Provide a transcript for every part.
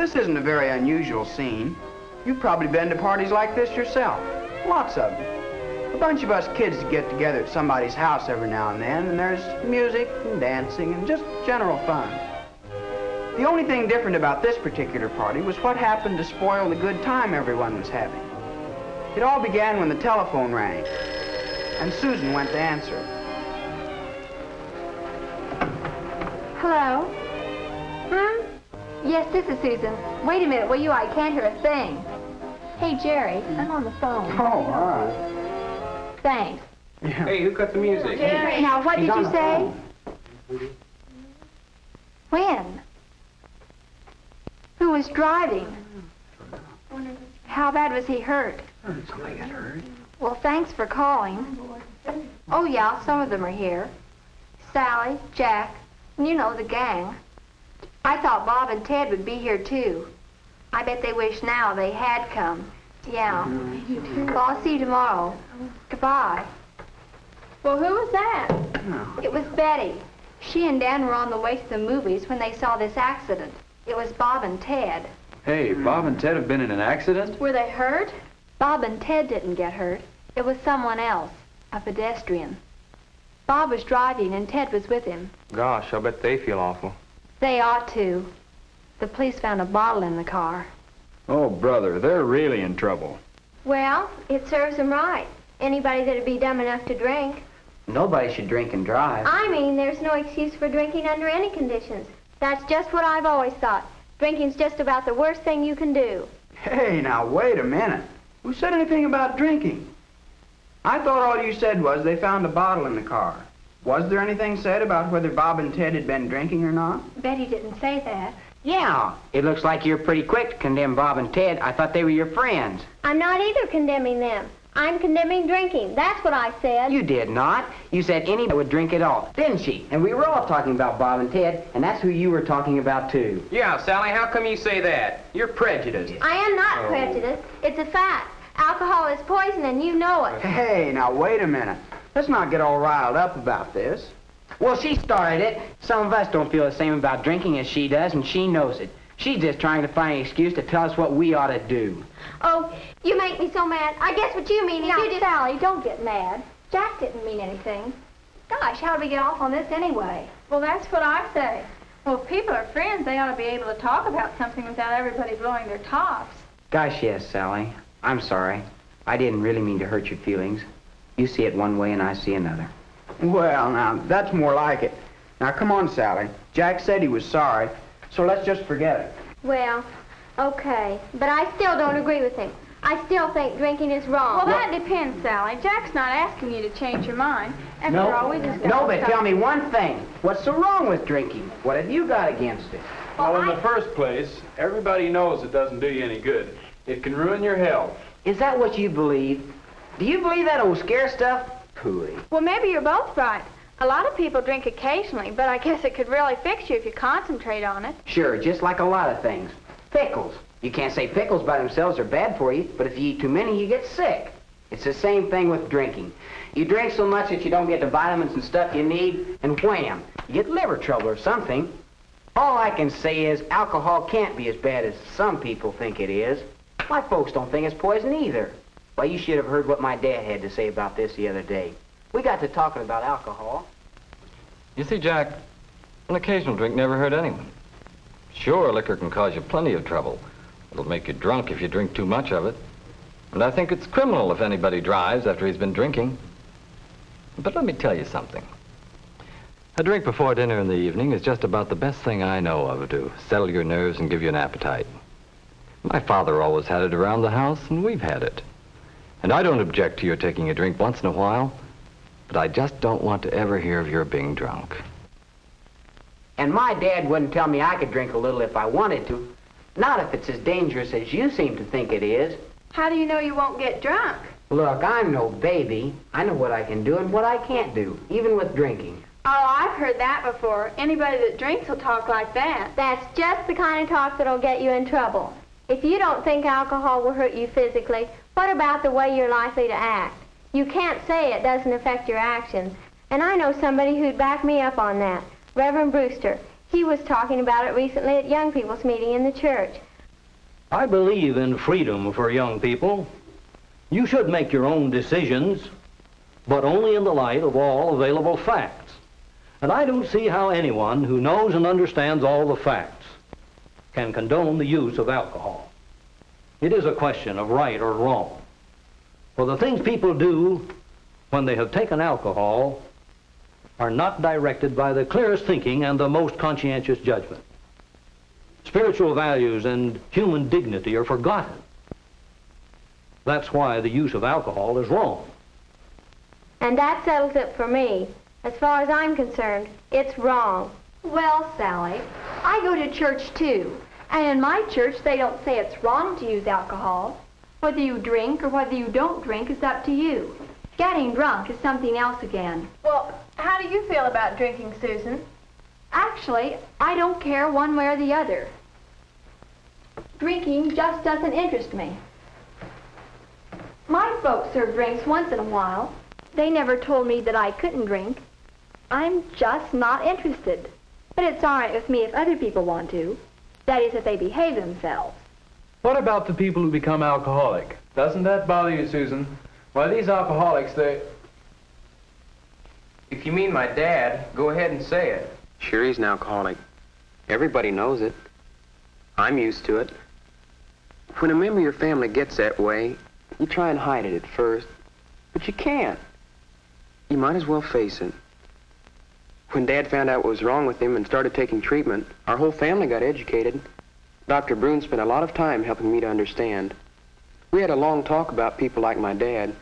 This isn't a very unusual scene. You've probably been to parties like this yourself. Lots of them. A bunch of us kids get together at somebody's house every now and then, and there's music and dancing and just general fun. The only thing different about this particular party was what happened to spoil the good time everyone was having. It all began when the telephone rang, and Susan went to answer. Hello? Huh? Yes, this is Susan. Wait a minute, will you? I can't hear a thing. Hey, Jerry, I'm on the phone. Oh, all right. Thanks. Yeah. Hey, who cut the music? Jerry. Now, what did you say? When? Who was driving? How bad was he hurt? Somebody got hurt. Well, thanks for calling. Oh, yeah, some of them are here. Sally, Jack, and you know, the gang. I thought Bob and Ted would be here, too. I bet they wish now they had come. Yeah. Well, I'll see you tomorrow. Goodbye. Well, who was that? Oh. It was Betty. She and Dan were on the way to the movies when they saw this accident. It was Bob and Ted. Hey, Bob and Ted have been in an accident? Were they hurt? Bob and Ted didn't get hurt. It was someone else, a pedestrian. Bob was driving and Ted was with him. Gosh, I bet they feel awful. They ought to. The police found a bottle in the car. Oh, brother, they're really in trouble. Well, it serves them right. Anybody that'd be dumb enough to drink. Nobody should drink and drive. I mean, there's no excuse for drinking under any conditions. That's just what I've always thought. Drinking's just about the worst thing you can do. Hey, now, wait a minute. Who said anything about drinking? I thought all you said was they found a bottle in the car. Was there anything said about whether Bob and Ted had been drinking or not? Betty didn't say that. Yeah, it looks like you're pretty quick to condemn Bob and Ted. I thought they were your friends. I'm not either condemning them. I'm condemning drinking. That's what I said. You did not. You said anybody would drink it all, didn't she? And we were all talking about Bob and Ted, and that's who you were talking about, too. Yeah, Sally, how come you say that? You're prejudiced. I am not prejudiced. It's a fact. Alcohol is poison, and you know it. Hey, now, wait a minute. Let's not get all riled up about this. Well, she started it. Some of us don't feel the same about drinking as she does, and she knows it. She's just trying to find an excuse to tell us what we ought to do. Oh, you make me so mad. I guess what you mean is you just... Sally, don't get mad. Jack didn't mean anything. Gosh, how do we get off on this anyway? Well, that's what I say. Well, if people are friends, they ought to be able to talk about something without everybody blowing their tops. Gosh, yes, Sally. I'm sorry. I didn't really mean to hurt your feelings. You see it one way and I see another. Well, now, that's more like it. Now, come on, Sally. Jack said he was sorry, so let's just forget it. Well, okay. But I still don't agree with him. I still think drinking is wrong. Well, that depends, Sally. Jack's not asking you to change your mind. After all, we just got No, but tell me one thing. What's so wrong with drinking? What have you got against it? Well, in the first place, everybody knows it doesn't do you any good. It can ruin your health. Is that what you believe? Do you believe that old scare stuff? Pooey. Well, maybe you're both right. A lot of people drink occasionally, but I guess it could really fix you if you concentrate on it. Sure, just like a lot of things. Pickles. You can't say pickles by themselves are bad for you, but if you eat too many, you get sick. It's the same thing with drinking. You drink so much that you don't get the vitamins and stuff you need, and wham, you get liver trouble or something. All I can say is alcohol can't be as bad as some people think it is. My folks don't think it's poison either. Well, you should have heard what my dad had to say about this the other day. We got to talking about alcohol. You see, Jack, an occasional drink never hurt anyone. Sure, liquor can cause you plenty of trouble. It'll make you drunk if you drink too much of it. And I think it's criminal if anybody drives after he's been drinking. But let me tell you something. A drink before dinner in the evening is just about the best thing I know of to settle your nerves and give you an appetite. My father always had it around the house, and we've had it. And I don't object to your taking a drink once in a while, but I just don't want to ever hear of your being drunk. And my dad wouldn't tell me I could drink a little if I wanted to. Not if it's as dangerous as you seem to think it is. How do you know you won't get drunk? Look, I'm no baby. I know what I can do and what I can't do, even with drinking. Oh, I've heard that before. Anybody that drinks will talk like that. That's just the kind of talk that'll get you in trouble. If you don't think alcohol will hurt you physically, what about the way you're likely to act? You can't say it doesn't affect your actions. And I know somebody who'd back me up on that. Reverend Brewster. He was talking about it recently at young people's meeting in the church. I believe in freedom for young people. You should make your own decisions, but only in the light of all available facts. And I don't see how anyone who knows and understands all the facts can condone the use of alcohol. It is a question of right or wrong. For the things people do when they have taken alcohol are not directed by the clearest thinking and the most conscientious judgment. Spiritual values and human dignity are forgotten. That's why the use of alcohol is wrong. And that settles it for me. As far as I'm concerned, it's wrong. Well, Sally, I go to church too. And in my church, they don't say it's wrong to use alcohol. Whether you drink or whether you don't drink is up to you. Getting drunk is something else again. Well, how do you feel about drinking, Susan? Actually, I don't care one way or the other. Drinking just doesn't interest me. My folks serve drinks once in a while. They never told me that I couldn't drink. I'm just not interested. But it's all right with me if other people want to. That is, if they behave themselves. What about the people who become alcoholic? Doesn't that bother you, Susan? Why, these alcoholics, they... If you mean my dad, go ahead and say it. Sure, he's an alcoholic. Everybody knows it. I'm used to it. When a member of your family gets that way, you try and hide it at first, but you can't. You might as well face it. When Dad found out what was wrong with him and started taking treatment, our whole family got educated. Dr. Brune spent a lot of time helping me to understand. We had a long talk about people like my dad.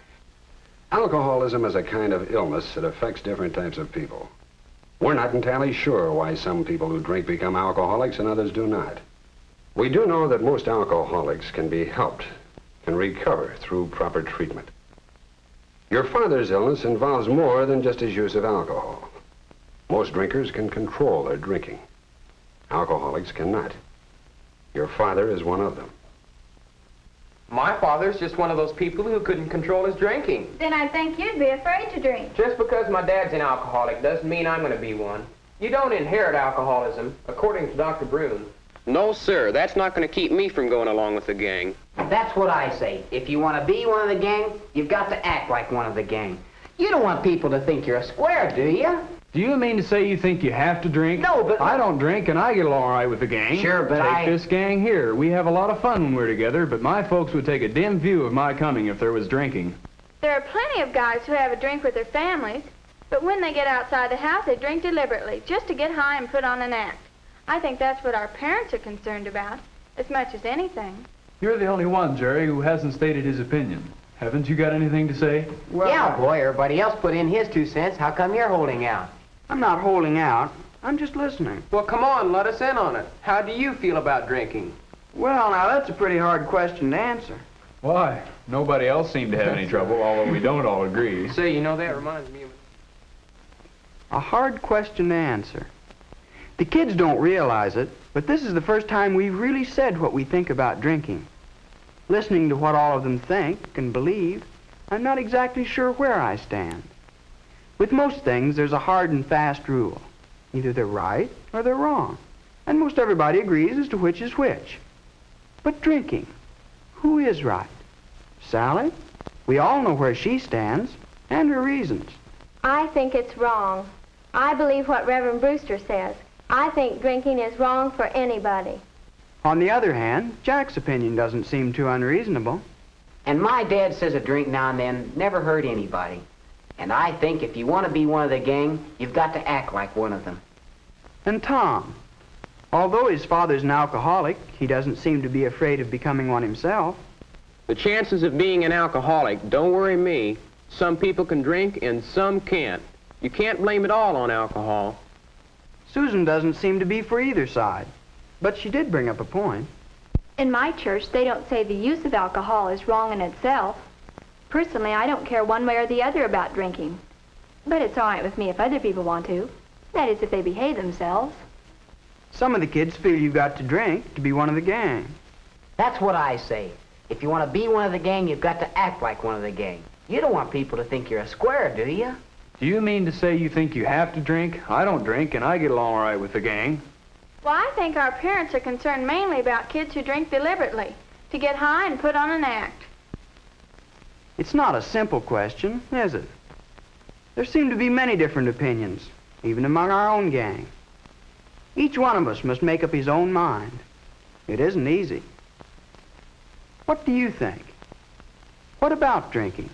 Alcoholism is a kind of illness that affects different types of people. We're not entirely sure why some people who drink become alcoholics and others do not. We do know that most alcoholics can be helped and recover through proper treatment. Your father's illness involves more than just his use of alcohol. Most drinkers can control their drinking. Alcoholics cannot. Your father is one of them. My father's just one of those people who couldn't control his drinking. Then I think you'd be afraid to drink. Just because my dad's an alcoholic doesn't mean I'm going to be one. You don't inherit alcoholism, according to Dr. Brune. No, sir. That's not going to keep me from going along with the gang. That's what I say. If you want to be one of the gang, you've got to act like one of the gang. You don't want people to think you're a square, do you? Do you mean to say you think you have to drink? No, but... I don't drink, and I get along all right with the gang. Sure, but Take this gang here. We have a lot of fun when we're together, but my folks would take a dim view of my coming if there was drinking. There are plenty of guys who have a drink with their families, but when they get outside the house, they drink deliberately, just to get high and put on an act. I think that's what our parents are concerned about, as much as anything. You're the only one, Jerry, who hasn't stated his opinion. Haven't you got anything to say? Well, yeah, boy, everybody else put in his 2 cents. How come you're holding out? I'm not holding out. I'm just listening. Well, come on, let us in on it. How do you feel about drinking? Well, now, that's a pretty hard question to answer. Why? Nobody else seemed to have any trouble, although we don't all agree. Say, you know, that reminds me of... A hard question to answer. The kids don't realize it, but this is the first time we've really said what we think about drinking. Listening to what all of them think and believe, I'm not exactly sure where I stand. With most things, there's a hard and fast rule. Either they're right or they're wrong. And most everybody agrees as to which is which. But drinking, who is right? Sally? We all know where she stands and her reasons. I think it's wrong. I believe what Reverend Brewster says. I think drinking is wrong for anybody. On the other hand, Jack's opinion doesn't seem too unreasonable. And my dad says a drink now and then never hurt anybody. And I think if you want to be one of the gang, you've got to act like one of them. And Tom, although his father's an alcoholic, he doesn't seem to be afraid of becoming one himself. The chances of being an alcoholic don't worry me. Some people can drink and some can't. You can't blame it all on alcohol. Susan doesn't seem to be for either side, but she did bring up a point. In my church, they don't say the use of alcohol is wrong in itself. Personally, I don't care one way or the other about drinking. But it's all right with me if other people want to. That is, if they behave themselves. Some of the kids feel you've got to drink to be one of the gang. That's what I say. If you want to be one of the gang, you've got to act like one of the gang. You don't want people to think you're a square, do you? Do you mean to say you think you have to drink? I don't drink, and I get along all right with the gang. Well, I think our parents are concerned mainly about kids who drink deliberately, to get high and put on an act. It's not a simple question, is it? There seem to be many different opinions, even among our own gang. Each one of us must make up his own mind. It isn't easy. What do you think? What about drinking?